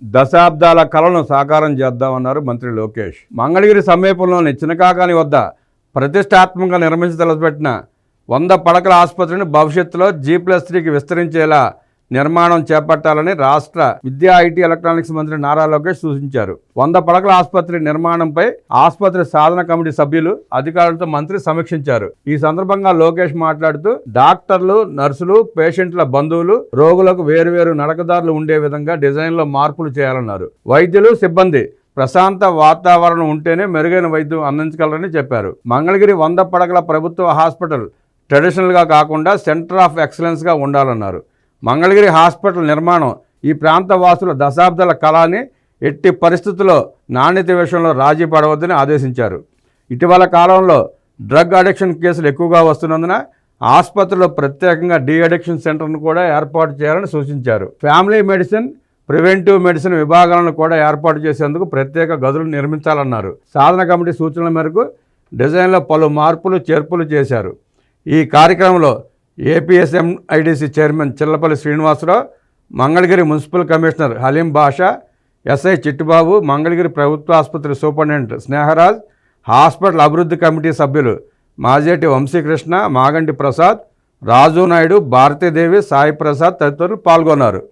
దశాబ్దాల కలను సాకారం చేద్దామన్నారు మంత్రి లోకేష్. మంగళగిరి సమీపంలోని చినకాకాని వద్ద ప్రతిష్టాత్మకంగా నిర్మించదలపెట్టిన 100 పడకల ఆసుపత్రిని భవిష్యత్తులో G+3కి విస్తరించేలా నిర్మాణం చేపట్టాలని రాష్ట్ర విద్యా, ఐటీ, ఎలక్ట్రానిక్స్ మంత్రి నారా లోకేష్ సూచించారు. 100 పడకల ఆసుపత్రి నిర్మాణంపై ఆసుపత్రి సాధన కమిటీ సభ్యులు, అధికారులతో మంత్రి సమీక్షించారు. ఈ సందర్భంగా లోకేష్ మాట్లాడుతూ డాక్టర్లు, నర్సులు, పేషెంట్ల బంధువులు, రోగులకు వేరువేరు నడకదారులు ఉండే విధంగా డిజైన్లో మార్పులు చేయాలన్నారు. వైద్యులు, సిబ్బంది ప్రశాంత వాతావరణం ఉంటేనే మెరుగైన వైద్యం అందించగలరని చెప్పారు. మంగళగిరి 100 పడకల ప్రభుత్వ హాస్పిటల్ ట్రెడిషనల్గా కాకుండా సెంటర్ ఆఫ్ ఎక్సలెన్స్గా ఉండాలన్నారు. మంగళగిరి హాస్పిటల్ నిర్మాణం ఈ ప్రాంత వాసుల దశాబ్దాల కళని ఎట్టి పరిస్థితుల్లో నాణ్యత విషయంలో రాజీ పడవద్దని ఆదేశించారు. ఇటీవల కాలంలో డ్రగ్ అడిక్షన్ కేసులు ఎక్కువగా వస్తున్నందున ఆసుపత్రిలో ప్రత్యేకంగా డీ అడిక్షన్ సెంటర్ను కూడా ఏర్పాటు చేయాలని సూచించారు. ఫ్యామిలీ మెడిసిన్, ప్రివెంటివ్ మెడిసిన్ విభాగాలను కూడా ఏర్పాటు చేసేందుకు ప్రత్యేక గదులు నిర్మించాలన్నారు. సాధన కమిటీ సూచనల మేరకు డిజైన్లో పలు మార్పులు, చేర్పులు చేశారు. ఈ కార్యక్రమంలో APSMIDC chairman Chillapalli Srinivasarao, Mangalagiri municipal commissioner Haleem Basha, SI Chittibabu, Mangalagiri ప్రభుత్వ ఆసుపత్రి సూపరింటెండెంట్ స్నేహరాజ్, హాస్పిటల్ అభివృద్ధి కమిటీ సభ్యులు మాజేటి వంశీకృష్ణ, మాగంటి ప్రసాద్, రాజు నాయుడు, భారతీదేవి, సాయి ప్రసాద్ తదితరులు పాల్గొన్నారు.